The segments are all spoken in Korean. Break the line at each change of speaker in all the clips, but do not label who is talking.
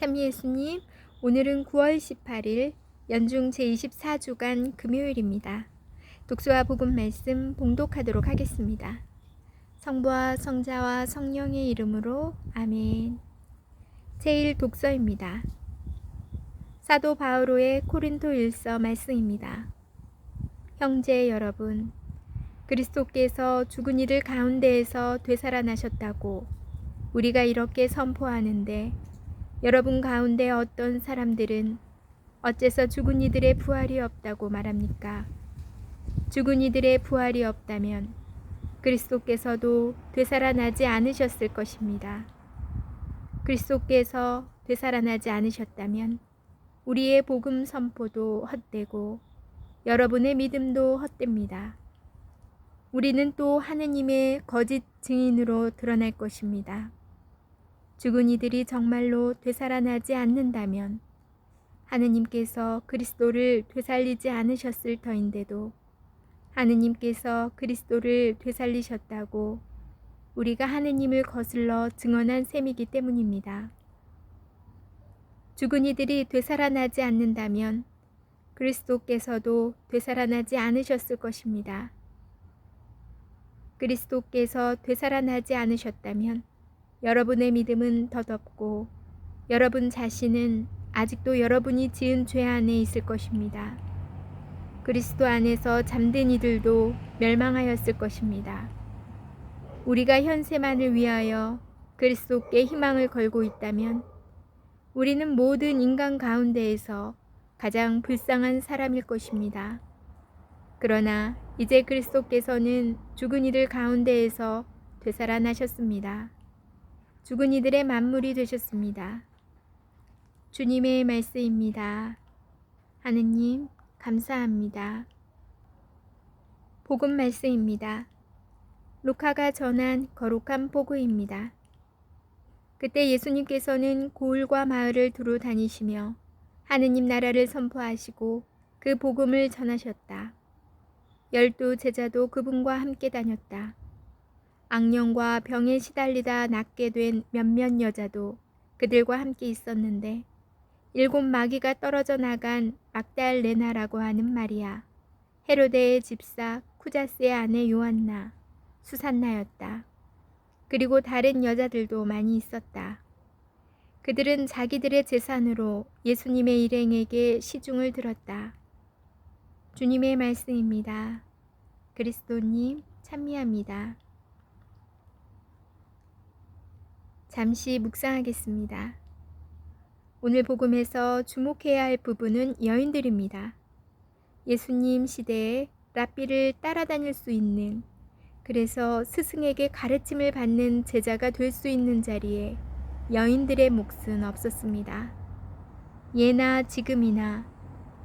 참 예수님, 오늘은 9월 18일 연중 제24주간 금요일입니다. 독수와 복음 말씀 봉독하도록 하겠습니다. 성부와 성자와 성령의 이름으로 아멘. 제1독서입니다. 사도 바오로의 코린토일서 말씀입니다. 형제 여러분, 그리스도께서 죽은 이들 가운데에서 되살아나셨다고 우리가 이렇게 선포하는데, 여러분 가운데 어떤 사람들은 어째서 죽은 이들의 부활이 없다고 말합니까? 죽은 이들의 부활이 없다면 그리스도께서도 되살아나지 않으셨을 것입니다. 그리스도께서 되살아나지 않으셨다면 우리의 복음 선포도 헛되고 여러분의 믿음도 헛됩니다. 우리는 또 하느님의 거짓 증인으로 드러날 것입니다. 죽은 이들이 정말로 되살아나지 않는다면 하느님께서 그리스도를 되살리지 않으셨을 터인데도 하느님께서 그리스도를 되살리셨다고 우리가 하느님을 거슬러 증언한 셈이기 때문입니다. 죽은 이들이 되살아나지 않는다면 그리스도께서도 되살아나지 않으셨을 것입니다. 그리스도께서 되살아나지 않으셨다면 여러분의 믿음은 덧없고 여러분 자신은 아직도 여러분이 지은 죄 안에 있을 것입니다. 그리스도 안에서 잠든 이들도 멸망하였을 것입니다. 우리가 현세만을 위하여 그리스도께 희망을 걸고 있다면 우리는 모든 인간 가운데에서 가장 불쌍한 사람일 것입니다. 그러나 이제 그리스도께서는 죽은 이들 가운데에서 되살아나셨습니다. 죽은 이들의 만물이 되셨습니다. 주님의 말씀입니다. 하느님 감사합니다. 복음 말씀입니다. 루카가 전한 거룩한 복음입니다. 그때 예수님께서는 고을과 마을을 두루 다니시며 하느님 나라를 선포하시고 그 복음을 전하셨다. 12 제자도 그분과 함께 다녔다. 악령과 병에 시달리다 낫게 된 몇몇 여자도 그들과 함께 있었는데 7 마귀가 떨어져 나간 막달레나라고 하는 마리아, 헤로데의 집사 쿠자스의 아내 요한나, 수산나였다. 그리고 다른 여자들도 많이 있었다. 그들은 자기들의 재산으로 예수님의 일행에게 시중을 들었다. 주님의 말씀입니다. 그리스도님 찬미합니다. 잠시 묵상하겠습니다. 오늘 복음에서 주목해야 할 부분은 여인들입니다. 예수님 시대에 랍비를 따라다닐 수 있는, 그래서 스승에게 가르침을 받는 제자가 될 수 있는 자리에 여인들의 몫은 없었습니다. 예나 지금이나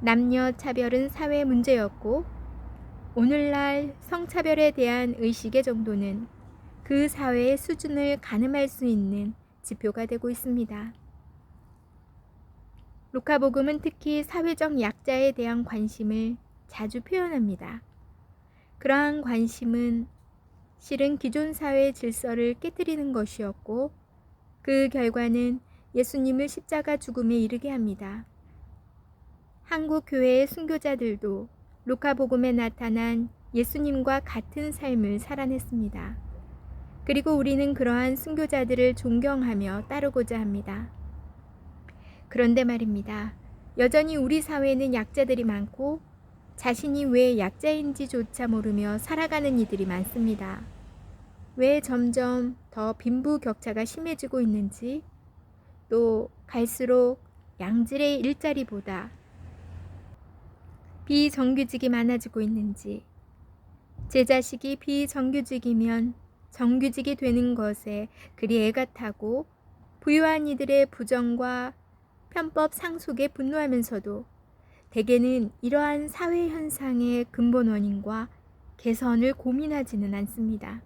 남녀 차별은 사회 문제였고 오늘날 성차별에 대한 의식의 정도는 그 사회의 수준을 가늠할 수 있는 지표가 되고 있습니다. 루카복음은 특히 사회적 약자에 대한 관심을 자주 표현합니다. 그러한 관심은 실은 기존 사회의 질서를 깨뜨리는 것이었고 그 결과는 예수님을 십자가 죽음에 이르게 합니다. 한국 교회의 순교자들도 루카복음에 나타난 예수님과 같은 삶을 살아냈습니다. 그리고 우리는 그러한 순교자들을 존경하며 따르고자 합니다. 그런데 말입니다. 여전히 우리 사회에는 약자들이 많고 자신이 왜 약자인지조차 모르며 살아가는 이들이 많습니다. 왜 점점 더 빈부격차가 심해지고 있는지, 또 갈수록 양질의 일자리보다 비정규직이 많아지고 있는지, 제 자식이 비정규직이면 정규직이 되는 것에 그리 애가 타고 부유한 이들의 부정과 편법 상속에 분노하면서도 대개는 이러한 사회 현상의 근본 원인과 개선을 고민하지는 않습니다.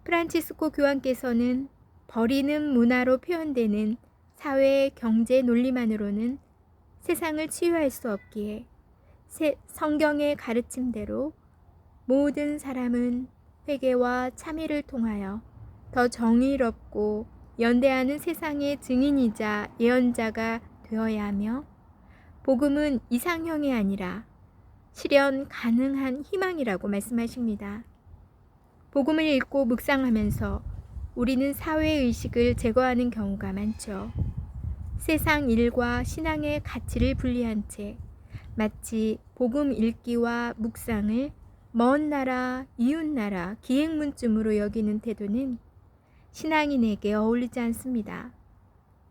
프란치스코 교황께서는 버리는 문화로 표현되는 사회 경제 논리만으로는 세상을 치유할 수 없기에 성경의 가르침대로 모든 사람은 회개와 참회를 통하여 더 정의롭고 연대하는 세상의 증인이자 예언자가 되어야 하며 복음은 이상형이 아니라 실현 가능한 희망이라고 말씀하십니다. 복음을 읽고 묵상하면서 우리는 사회의식을 제거하는 경우가 많죠. 세상 일과 신앙의 가치를 분리한 채 마치 복음 읽기와 묵상을 먼 나라, 이웃 나라, 기행문쯤으로 여기는 태도는 신앙인에게 어울리지 않습니다.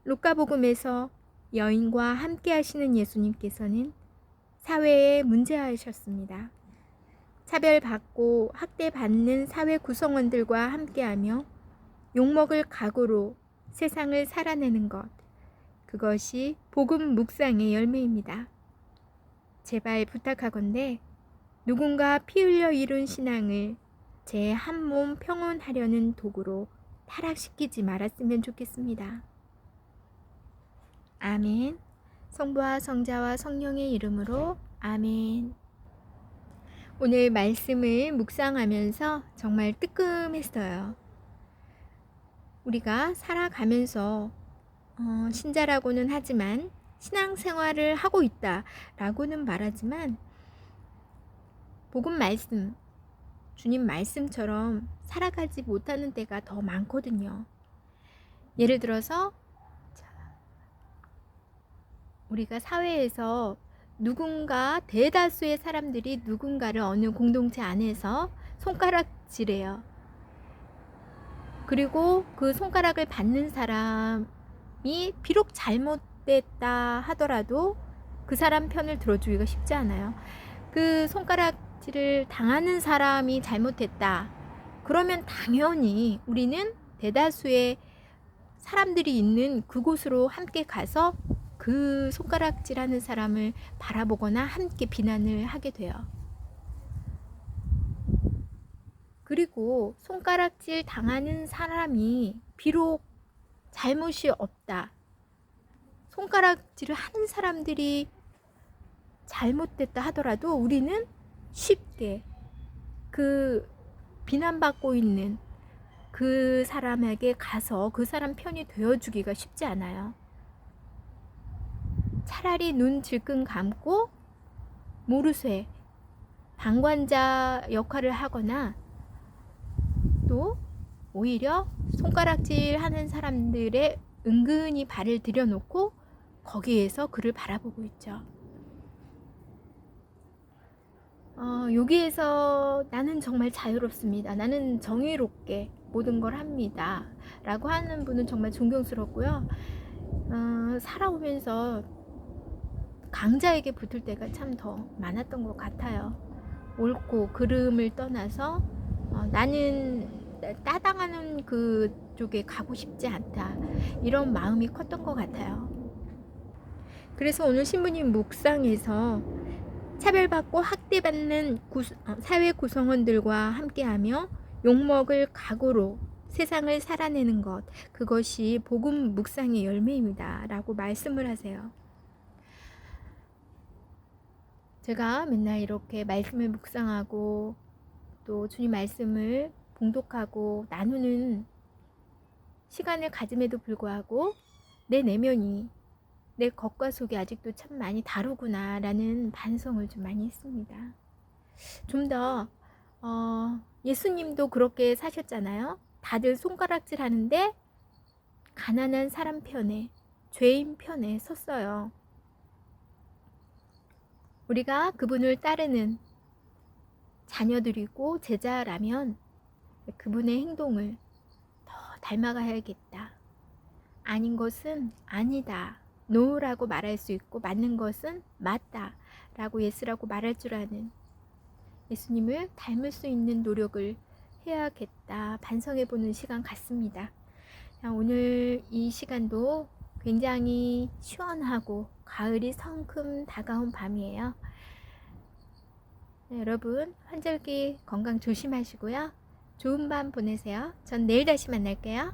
루카복음에서 여인과 함께 하시는 예수님께서는 사회에 문제하셨습니다. 차별받고 학대받는 사회 구성원들과 함께하며 욕먹을 각오로 세상을 살아내는 것, 그것이 복음 묵상의 열매입니다. 제발 부탁하건대 누군가 피 흘려 이룬 신앙을 제 한 몸 평온하려는 도구로 타락시키지 말았으면 좋겠습니다. 아멘. 성부와 성자와 성령의 이름으로 아멘. 오늘 말씀을 묵상하면서 정말 뜨끔했어요. 우리가 살아가면서 신자라고는 하지만 신앙생활을 하고 있다라고는 말하지만 복음 말씀, 주님 말씀처럼 살아가지 못하는 때가 더 많거든요. 예를 들어서 우리가 사회에서 누군가 대다수의 사람들이 누군가를 어느 공동체 안에서 손가락질해요. 그리고 그 손가락을 받는 사람이 비록 잘못됐다 하더라도 그 사람 편을 들어주기가 쉽지 않아요. 그 손가락질을 당하는 사람이 잘못했다. 그러면 당연히 우리는 대다수의 사람들이 있는 그곳으로 함께 가서 그 손가락질하는 사람을 바라보거나 함께 비난을 하게 돼요. 그리고 손가락질 당하는 사람이 비록 잘못이 없다. 손가락질을 하는 사람들이 잘못됐다 하더라도 우리는 쉽게 그 비난받고 있는 그 사람에게 가서 그 사람 편이 되어주기가 쉽지 않아요. 차라리 눈 질끈 감고 모르쇠 방관자 역할을 하거나 또 오히려 손가락질 하는 사람들의 은근히 발을 들여놓고 거기에서 그를 바라보고 있죠. 여기에서 나는 정말 자유롭습니다. 나는 정의롭게 모든 걸 합니다. 라고 하는 분은 정말 존경스럽고요. 살아오면서 강자에게 붙을 때가 참 더 많았던 것 같아요. 옳고 그름을 떠나서 나는 따당하는 그쪽에 가고 싶지 않다. 이런 마음이 컸던 것 같아요. 그래서 오늘 신부님 묵상에서 차별받고 학대받는 사회 구성원들과 함께하며 욕먹을 각오로 세상을 살아내는 것, 그것이 복음 묵상의 열매입니다. 라고 말씀을 하세요. 제가 맨날 이렇게 말씀을 묵상하고 또 주님 말씀을 봉독하고 나누는 시간을 가짐에도 불구하고 내 내면이 내 겉과 속이 아직도 참 많이 다르구나 라는 반성을 좀 많이 했습니다. 좀 더 예수님도 그렇게 사셨잖아요. 다들 손가락질 하는데 가난한 사람 편에, 죄인 편에 섰어요. 우리가 그분을 따르는 자녀들이고 제자라면 그분의 행동을 더 닮아가야겠다. 아닌 것은 아니다. 노라고 말할 수 있고 맞는 것은 맞다. 라고 예스라고 말할 줄 아는 예수님을 닮을 수 있는 노력을 해야겠다. 반성해보는 시간 같습니다. 오늘 이 시간도 굉장히 시원하고 가을이 성큼 다가온 밤이에요. 여러분 환절기 건강 조심하시고요. 좋은 밤 보내세요. 전 내일 다시 만날게요.